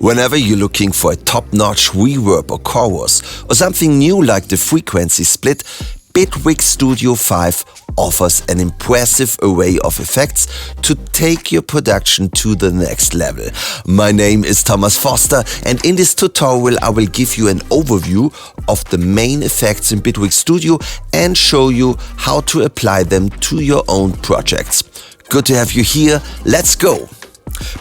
Whenever you're looking for a top-notch reverb or chorus, or something new like the frequency split, Bitwig Studio 5 offers an impressive array of effects to take your production to the next level. My name is Thomas Foster, and in this tutorial I will give you an overview of the main effects in Bitwig Studio and show you how to apply them to your own projects. Good to have you here, let's go!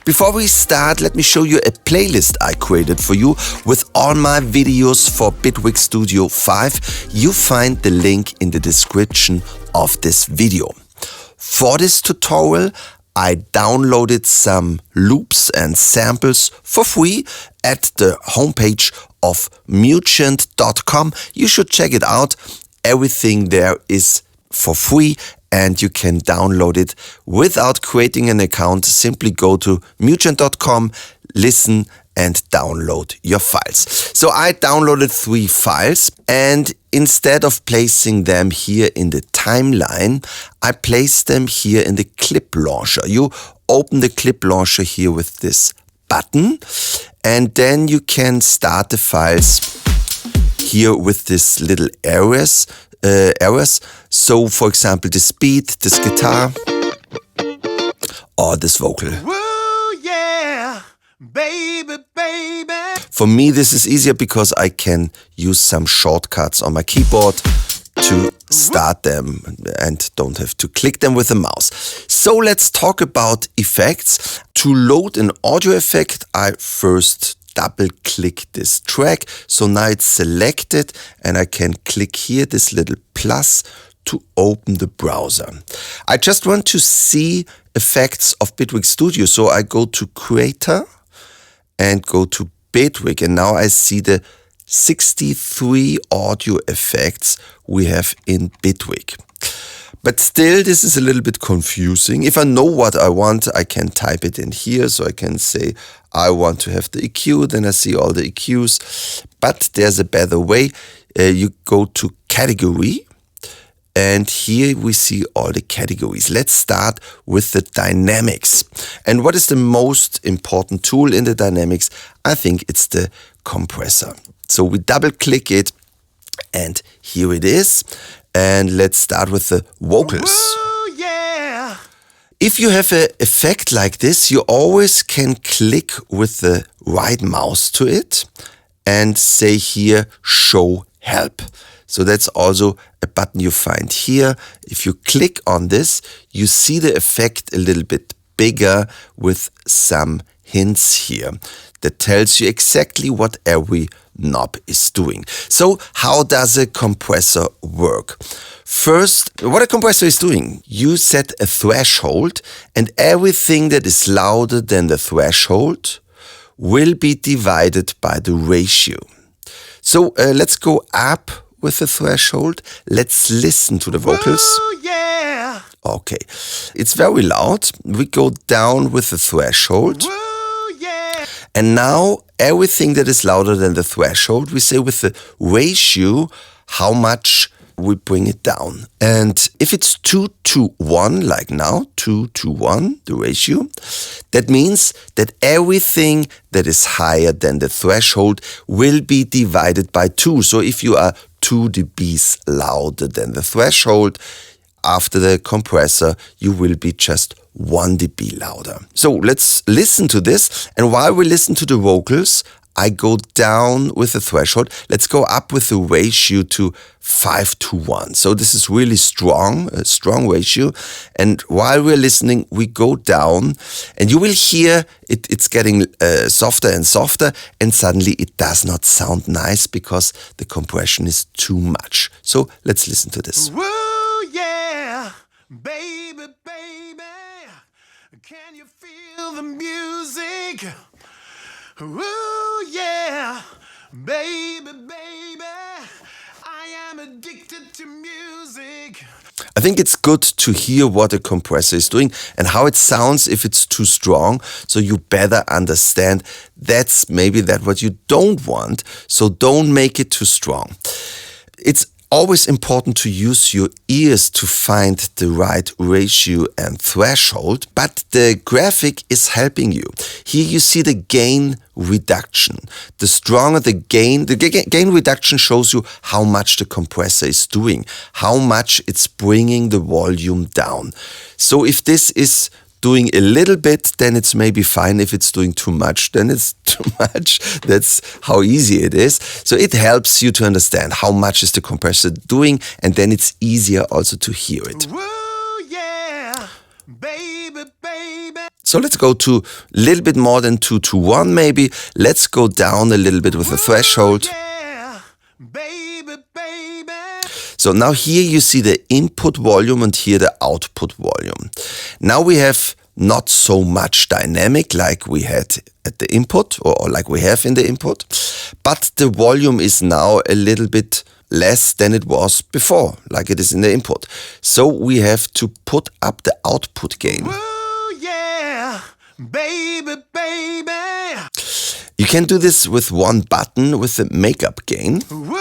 Before we start, let me show you a playlist I created for you with all my videos for Bitwig Studio 5. You find the link in the description of this video. For this tutorial, I downloaded some loops and samples for free at the homepage of Mugent.com. You should check it out. Everything there is for free, and you can download it without creating an account. Simply go to Mugent.com, listen and download your files. So I downloaded 3 files, and instead of placing them here in the timeline, I placed them here in the clip launcher. You open the clip launcher here with this button, and then you can start the files here with this little arrows. So for example, this beat, this guitar, or this vocal. Woo, yeah, baby, baby. For me, this is easier because I can use some shortcuts on my keyboard to start them and don't have to click them with a mouse. So let's talk about effects. To load an audio effect, I first double-click this track. So now it's selected, and I can click here this little plus to open the browser. I just want to see effects of Bitwig Studio, so I go to Creator and go to Bitwig, and now I see the 63 audio effects we have in Bitwig. But still, this is a little bit confusing. If I know what I want, I can type it in here. So I can say, I want to have the EQ, then I see all the EQs. But there's a better way. You go to Category, and here we see all the categories. Let's start with the dynamics. And what is the most important tool in the dynamics? I think it's the compressor. So we double click it, and here it is. And let's start with the vocals. Woo, yeah. If you have an effect like this, you always can click with the right mouse to it and say here, show help. So that's also a button you find here. If you click on this, you see the effect a little bit bigger with some hints here that tells you exactly what every knob is doing. So how does a compressor work? First, what a compressor is doing, you set a threshold, and everything that is louder than the threshold will be divided by the ratio. So let's go up with the threshold. Let's listen to the vocals. Woo, yeah. Okay, it's very loud. We go down with the threshold. Woo, yeah. And now everything that is louder than the threshold, we say with the ratio how much we bring it down. And if it's 2:1, like now, 2:1, the ratio, that means that everything that is higher than the threshold will be divided by 2. So if you are 2 dBs louder than the threshold, after the compressor, you will be just 1 dB louder. So let's listen to this. And while we listen to the vocals, I go down with the threshold. Let's go up with the ratio to 5:1. So this is really strong, a strong ratio. And while we're listening, we go down, and you will hear it's getting softer and softer, and suddenly it does not sound nice because the compression is too much. So let's listen to this. Woo, yeah, baby, baby. Can you feel the music? Woo, yeah, baby, baby. I am addicted to music. I think it's good to hear what a compressor is doing and how it sounds if it's too strong, so you better understand that's maybe what you don't want, so don't make it too strong. It's always important to use your ears to find the right ratio and threshold, but the graphic is helping you. Here you see the gain reduction. The stronger the gain reduction shows you how much the compressor is doing, how much it's bringing the volume down. So if this is doing a little bit, then it's maybe fine. If it's doing too much, then it's too much. That's how easy it is. So it helps you to understand how much is the compressor doing, and then it's easier also to hear it. Woo, yeah, baby, baby. So let's go to a little bit more than 2 to 1 maybe. Let's go down a little bit with the threshold. Yeah, baby, baby. So now here you see the input volume and here the output volume. Now we have not so much dynamic like we had at the input or like we have in the input, but the volume is now a little bit less than it was before, like it is in the input. So we have to put up the output gain. Woo, yeah, baby, baby. You can do this with one button with the makeup gain. Woo,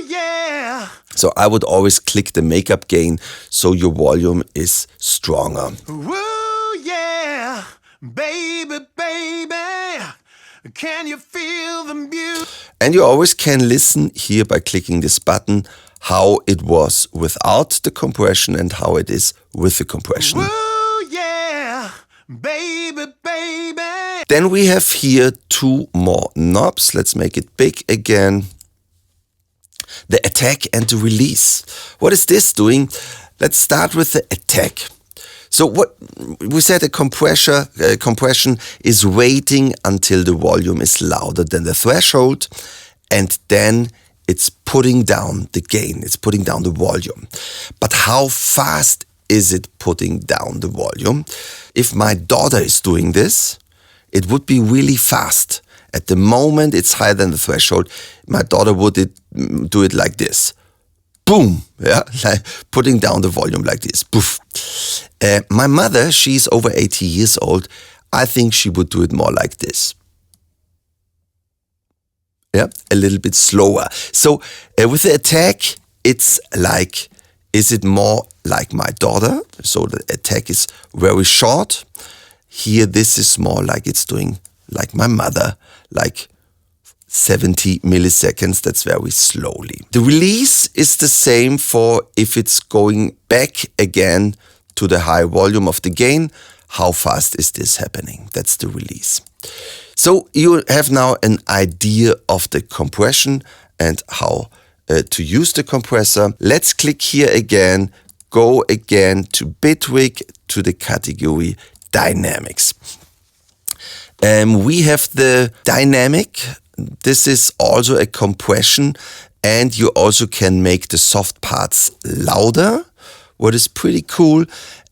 yeah. So I would always click the makeup gain so your volume is stronger. Woo, yeah, baby, baby. Can you feel the music? And you always can listen here by clicking this button how it was without the compression and how it is with the compression. Woo, yeah, baby, baby. Then we have here 2 more knobs. Let's make it big again. The attack and the release. What is this doing? Let's start with the attack. So what we said, a compression is waiting until the volume is louder than the threshold, and then it's putting down the gain, it's putting down the volume. But how fast is it putting down the volume? If my daughter is doing this, it would be really fast. At the moment it's higher than the threshold, my daughter would do it like this. Boom, yeah, like putting down the volume like this. Poof. My mother, she's over 80 years old. I think she would do it more like this. Yeah, a little bit slower. So with the attack, it's like, is it more like my daughter? So the attack is very short. Here, this is more like it's doing like my mother, like 70 milliseconds, that's very slowly. The release is the same for if it's going back again to the high volume of the gain. How fast is this happening? That's the release. So you have now an idea of the compression and how to use the compressor. Let's click here again, go again to Bitwig, to the category Dynamics. We have the dynamic. This is also a compression, and you also can make the soft parts louder, what is pretty cool.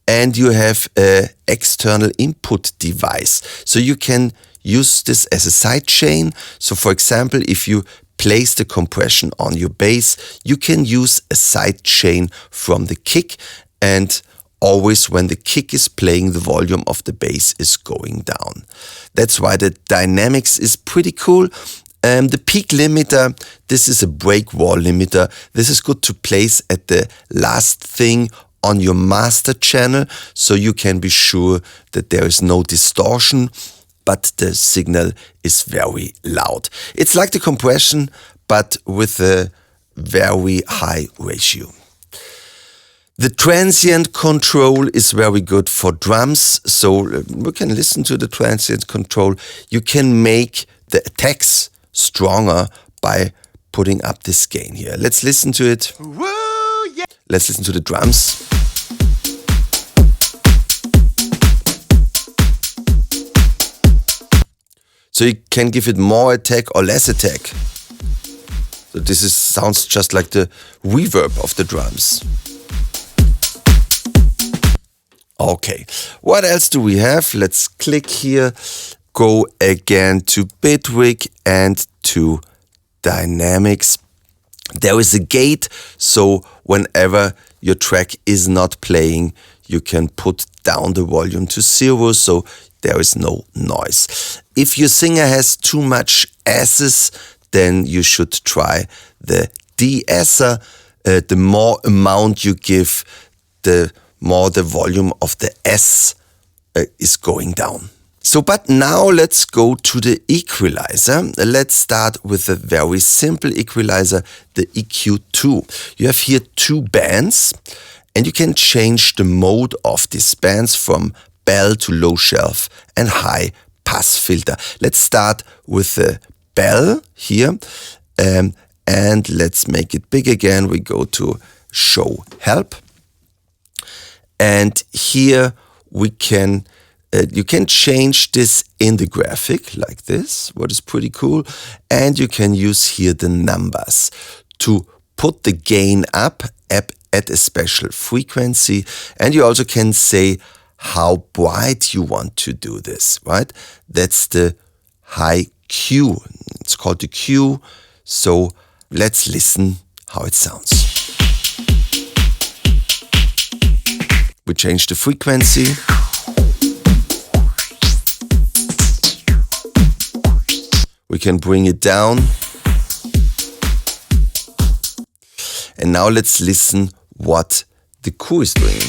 And you have an external input device. So you can use this as a side chain. So for example, if you place the compression on your bass, you can use a side chain from the kick, and always when the kick is playing, the volume of the bass is going down. That's why the dynamics is pretty cool. The peak limiter, this is a break wall limiter. This is good to place at the last thing on your master channel, so you can be sure that there is no distortion, but the signal is very loud. It's like the compression, but with a very high ratio. The transient control is very good for drums, so we can listen to the transient control. You can make the attacks stronger by putting up this gain here. Let's listen to it. Woo, yeah. Let's listen to the drums. So you can give it more attack or less attack. So this sounds just like the reverb of the drums. Okay, what else do we have? Let's click here, go again to Bitwig and to Dynamics. There is a gate, so whenever your track is not playing, you can put down the volume to 0, so there is no noise. If your singer has too much S's, then you should try the de-esser. the more amount you give, the more the volume of the S is going down. So, but now let's go to the equalizer. Let's start with a very simple equalizer, the EQ2. You have here two bands, and you can change the mode of these bands from bell to low shelf and high pass filter. Let's start with the bell here, and let's make it big again. We go to show help, and here we can you can change this in the graphic like this, what is pretty cool, and you can use here the numbers to put the gain up at a special frequency, and you also can say how bright you want to do this, right? That's the high Q. It's called the Q. So let's listen how it sounds. We change the frequency. We can bring it down. And now let's listen what the Q is doing.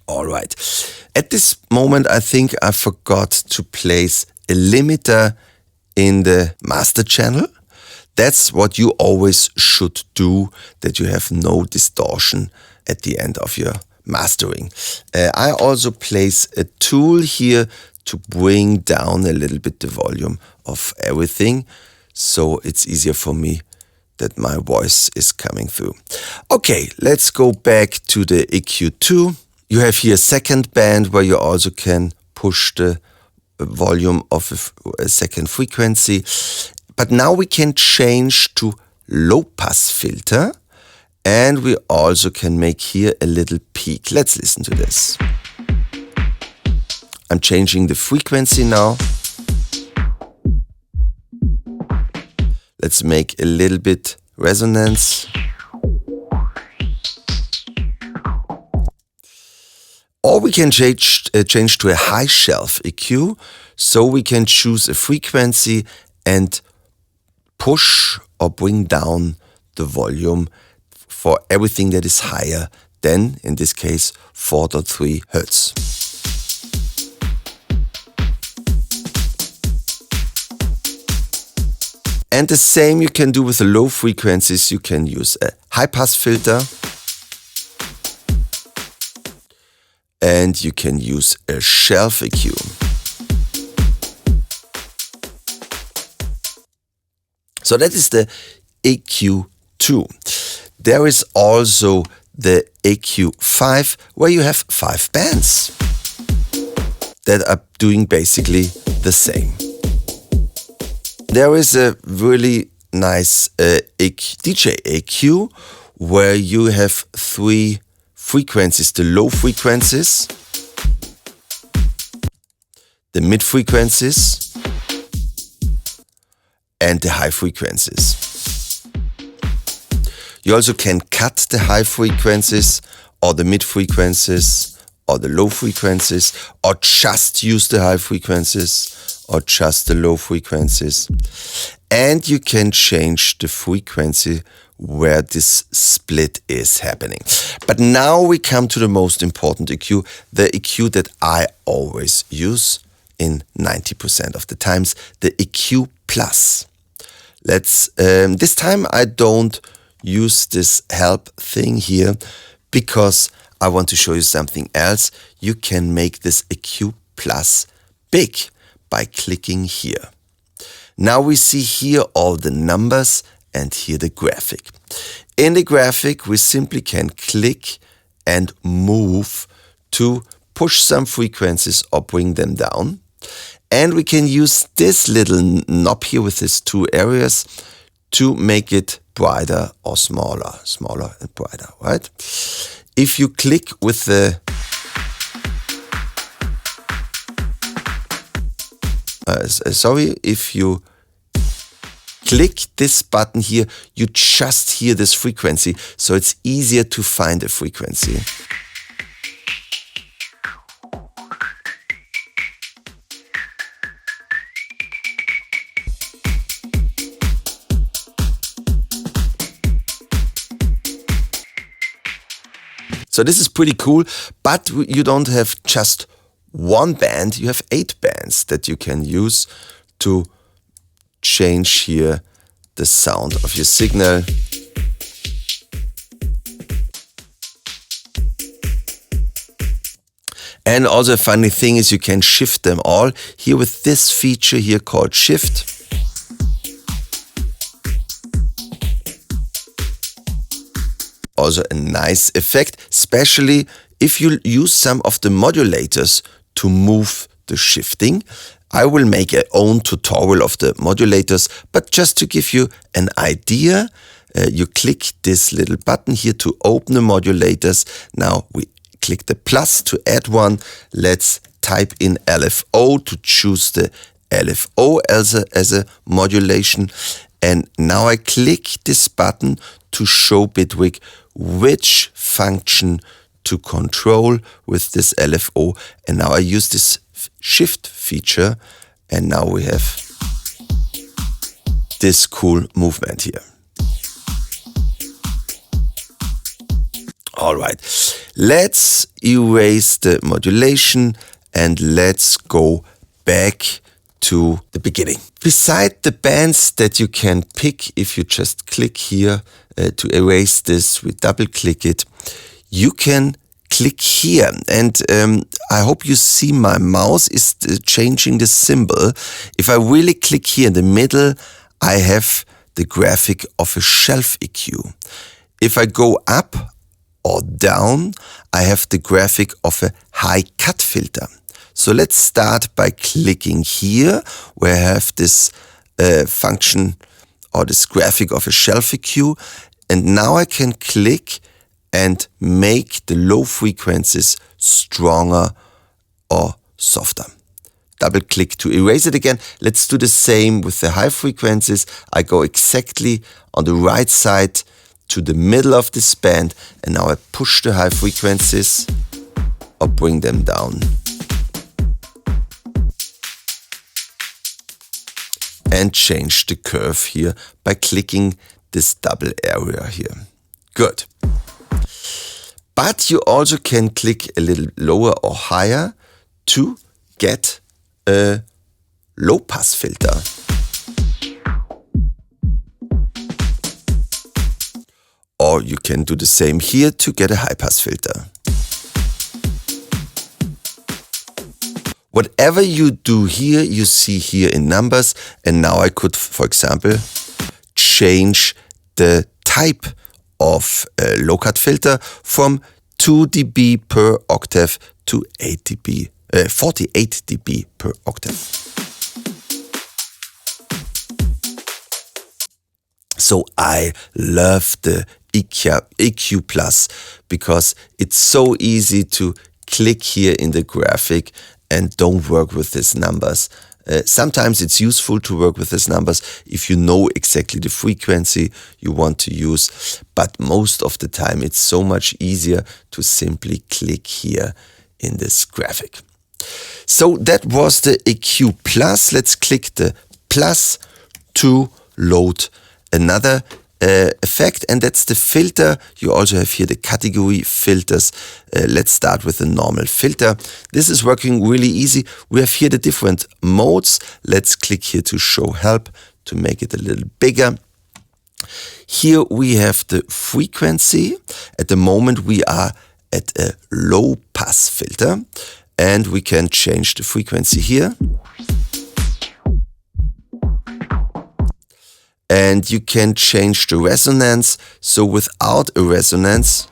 All right. At this moment, I think I forgot to place a limiter in the master channel. That's what you always should do, that you have no distortion at the end of your mastering. I also place a tool here to bring down a little bit the volume of everything, so it's easier for me that my voice is coming through. Okay, let's go back to the EQ2. You have here a second band where you also can push the volume of a second frequency. But now we can change to low pass filter, and we also can make here a little peak. Let's listen to this. I'm changing the frequency now. Let's make a little bit resonance. Or we can change to a high shelf EQ, so we can choose a frequency and push or bring down the volume for everything that is higher than, in this case, 4.3 Hertz. And the same you can do with the low frequencies. You can use a high pass filter, and you can use a shelf EQ. So that is the EQ2. There is also the EQ5, where you have 5 bands that are doing basically the same. There is a really nice DJ EQ, where you have 3 frequencies: the low frequencies, the mid frequencies, and the high frequencies. You also can cut the high frequencies, or the mid frequencies, or the low frequencies, or just use the high frequencies, or just the low frequencies. And you can change the frequency where this split is happening. But now we come to the most important EQ, the EQ that I always use in 90% of the times, the EQ plus. Let's this time I don't use this help thing here, because I want to show you something else. You can make this EQ plus big by clicking here. Now we see here all the numbers and here the graphic. In the graphic, we simply can click and move to push some frequencies or bring them down. And we can use this little knob here with these 2 areas to make it brighter or smaller, smaller and brighter, right? If you click with the if you click this button here, you just hear this frequency, so it's easier to find a frequency. So this is pretty cool, but you don't have just one band, you have 8 bands that you can use to change here the sound of your signal. And also a funny thing is you can shift them all here with this feature here called shift. Also a nice effect, especially if you use some of the modulators to move the shifting. I will make an own tutorial of the modulators, but just to give you an idea, you click this little button here to open the modulators. Now we click the plus to add one. Let's type in LFO to choose the LFO as a modulation. And now I click this button to show Bitwig which function to control with this LFO. And now I use this shift feature, and now we have this cool movement here. All right, let's erase the modulation and let's go back to the beginning. Beside the bands that you can pick, if you just click here to erase this, we double click it, you can click here. And I hope you see my mouse is changing the symbol. If I really click here in the middle, I have the graphic of a shelf EQ. If I go up or down, I have the graphic of a high cut filter. So let's start by clicking here, where I have this function or this graphic of a shelf EQ. And now I can click and make the low frequencies stronger or softer. Double click to erase it again. Let's do the same with the high frequencies. I go exactly on the right side to the middle of this band, and now I push the high frequencies or bring them down. And change the curve here by clicking this double area here. Good. But you also can click a little lower or higher to get a low pass filter. Or you can do the same here to get a high pass filter. Whatever you do here, you see here in numbers. And now I could, for example, change the type of a low cut filter from 2 dB per octave to 48 dB per octave. So I love the EQ Plus because it's so easy to click here in the graphic and don't work with these numbers. Sometimes it's useful to work with these numbers if you know exactly the frequency you want to use, but most of the time it's so much easier to simply click here in this graphic. So that was the EQ Plus. Let's click the plus to load another effect, and that's the filter. You also have here the category filters. Let's start with the normal filter. This is working really easy. We have here the different modes. Let's click here to show help to make it a little bigger. Here we have the frequency. At the moment we are at a low pass filter, and we can change the frequency here. And you can change the resonance. So without a resonance,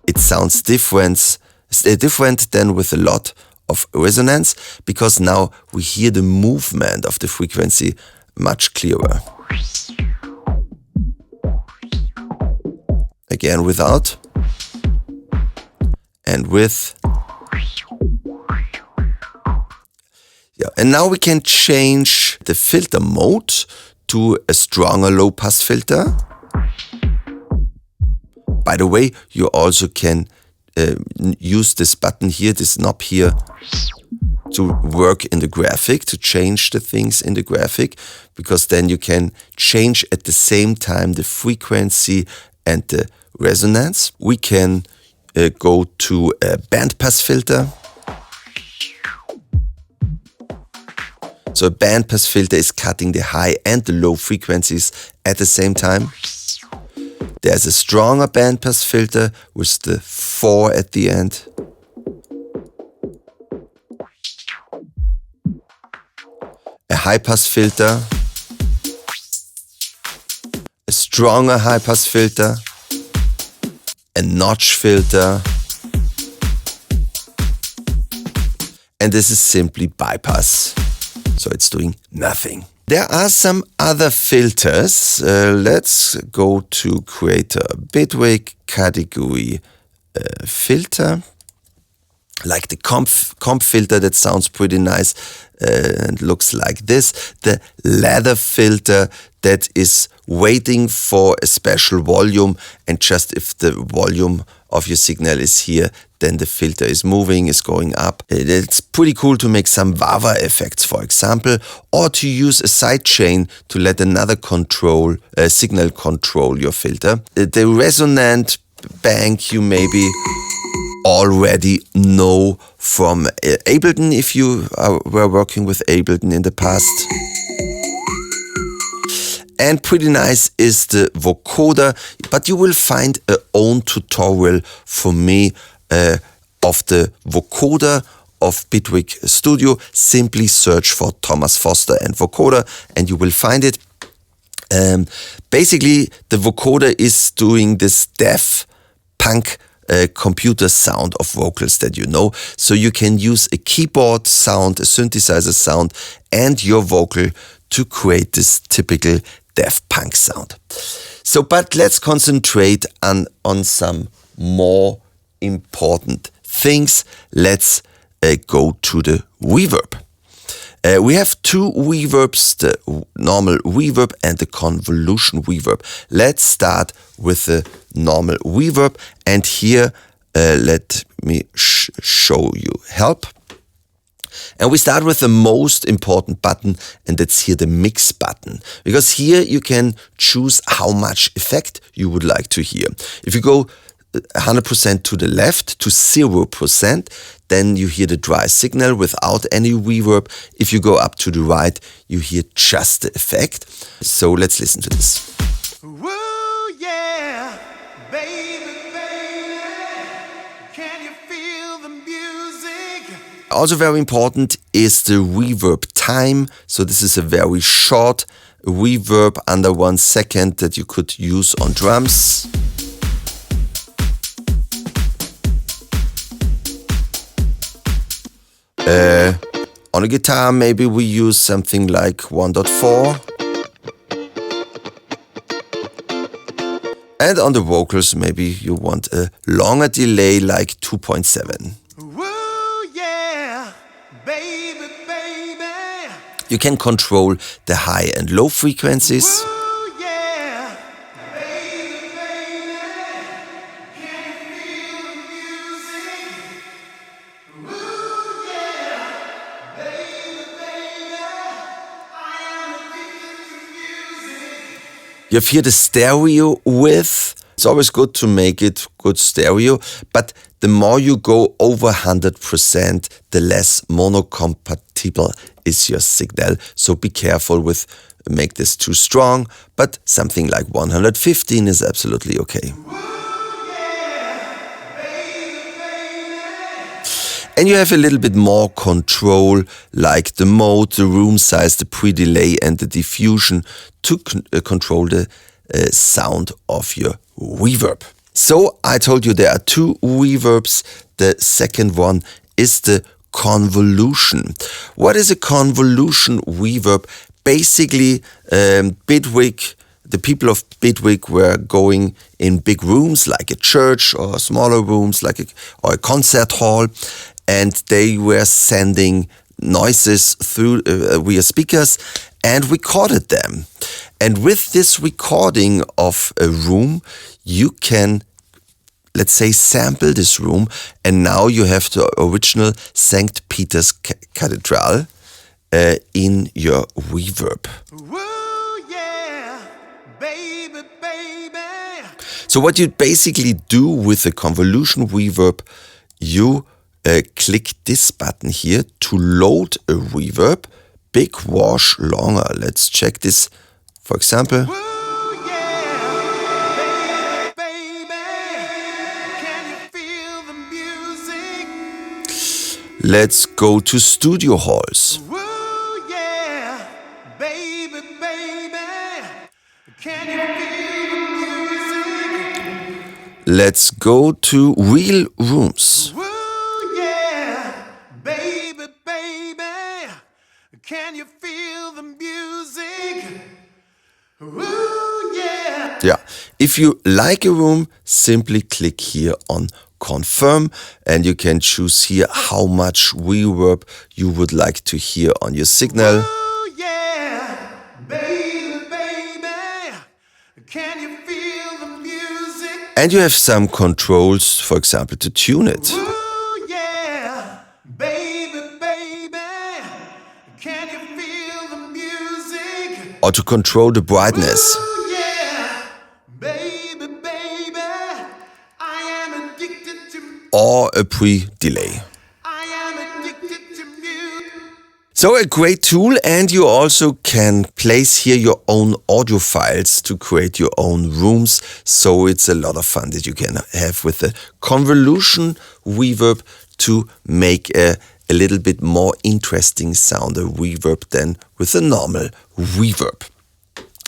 it sounds different than with a lot of resonance, because now we hear the movement of the frequency much clearer. Again, without and with. Yeah, and now we can change the filter mode to a stronger low pass filter. By the way, you also can use this button here, this knob here, to work in the graphic, to change the things in the graphic, because then you can change at the same time the frequency and the resonance. We can go to a bandpass filter. So a bandpass filter is cutting the high and the low frequencies at the same time. There's a stronger bandpass filter with the 4 at the end. A high-pass filter. A stronger high-pass filter. A notch filter. And this is simply bypass. So it's doing nothing. There are some other filters. Let's go to create a Bitwig category filter. Like the comp filter that sounds pretty nice and looks like this. The ladder filter that is waiting for a special volume, and just if the volume of your signal is here, then the filter is moving, is going up. It's pretty cool to make some wah-wah effects, for example, or to use a sidechain to let another signal control your filter. The resonant bank you maybe already know from Ableton if you were working with Ableton in the past. And pretty nice is the vocoder, but you will find a own tutorial for me of the vocoder of Bitwig Studio. Simply search for Thomas Foster and vocoder and you will find it. Basically, the vocoder is doing this deaf punk computer sound of vocals that you know. So you can use a keyboard sound, a synthesizer sound, and your vocal to create this typical Daft Punk sound. So, but let's concentrate on some more important things. Let's go to the reverb. We have two reverbs, the normal reverb and the convolution reverb. Let's start with the normal reverb, and here let me show you help. And we start with the most important button, and that's here the mix button. Because here you can choose how much effect you would like to hear. If you go 100% to the left to 0%, then you hear the dry signal without any reverb. If you go up to the right, you hear just the effect. So let's listen to this. Woo, yeah, baby, baby, can you feel the music? Also very important is the reverb time. So this is a very short reverb under 1 second that you could use on drums. On a guitar, maybe we use something like 1.4. And on the vocals, maybe you want a longer delay like 2.7. Woo, yeah, baby, baby. You can control the high and low frequencies. Woo, yeah, baby, baby, can you feel the music? Woo, yeah, baby, baby, I am addicted to music. You have here the stereo width. It's always good to make it good stereo, but the more you go over 100%, the less monocompatible is your signal. So be careful with make this too strong, but something like 115 is absolutely okay. And you have a little bit more control, like the mode, the room size, the pre-delay and the diffusion to control the sound of your reverb. So I told you there are two reverbs. The second one is the convolution. What is a convolution reverb? Basically, Bitwig, the people of Bitwig were going in big rooms like a church or smaller rooms like or a concert hall, and they were sending noises through via speakers and recorded them. And with this recording of a room, you can, let's say, sample this room, and now you have the original St. Peter's Cathedral in your reverb. Woo, yeah, baby, baby. So what you basically do with the convolution reverb, you click this button here to load a reverb, big wash, longer. Let's check this. For example, let's go to studio halls. Let's go to real rooms. Can you feel the music? Yeah, if you like a room, simply click here on confirm and you can choose here how much reverb you would like to hear on your signal. Can you feel the music? And you have some controls, for example, to tune it. Can you feel the music? Or to control the brightness. I am addicted to. Or a pre-delay. I am addicted to music. So a great tool, and you also can place here your own audio files to create your own rooms. So it's a lot of fun that you can have with the convolution reverb to make a little bit more interesting sound, a reverb than with a normal reverb.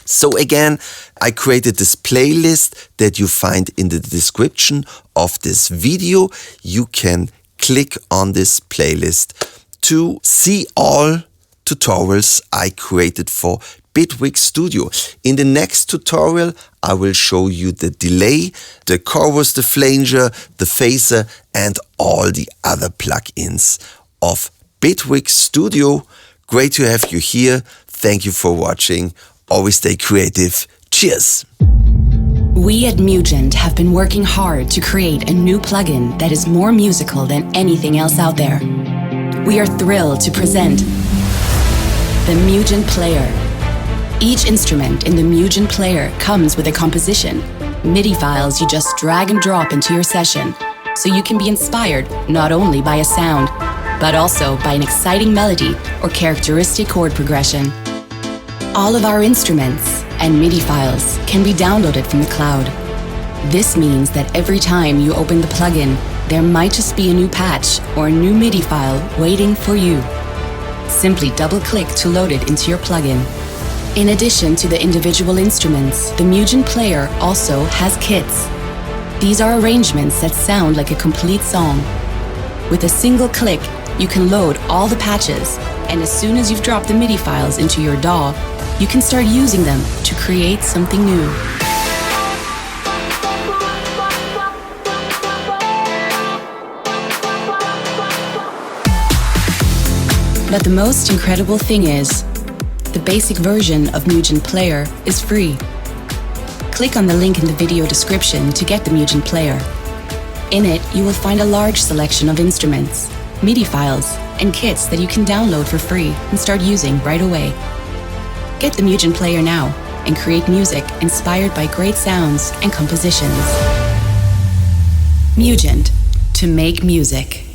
So again, I created this playlist that you find in the description of this video. You can click on this playlist to see all tutorials I created for Bitwig Studio. In the next tutorial, I will show you the delay, the chorus, the flanger, the phaser, and all the other plugins of Bitwig Studio. Great to have you here. Thank you for watching. Always stay creative. Cheers! We at Mugent have been working hard to create a new plugin that is more musical than anything else out there. We are thrilled to present the Mugent Player. Each instrument in the Mugent Player comes with a composition, MIDI files you just drag and drop into your session, so you can be inspired not only by a sound, but also by an exciting melody or characteristic chord progression. All of our instruments and MIDI files can be downloaded from the cloud. This means that every time you open the plugin, there might just be a new patch or a new MIDI file waiting for you. Simply double-click to load it into your plugin. In addition to the individual instruments, the Mugent Player also has kits. These are arrangements that sound like a complete song. With a single click, you can load all the patches, and as soon as you've dropped the MIDI files into your DAW, you can start using them to create something new. But the most incredible thing is, the basic version of Mugent Player is free. Click on the link in the video description to get the Mugent Player. In it, you will find a large selection of instruments, MIDI files, and kits that you can download for free and start using right away. Get the Mugent Player now and create music inspired by great sounds and compositions. Mugent, to make music.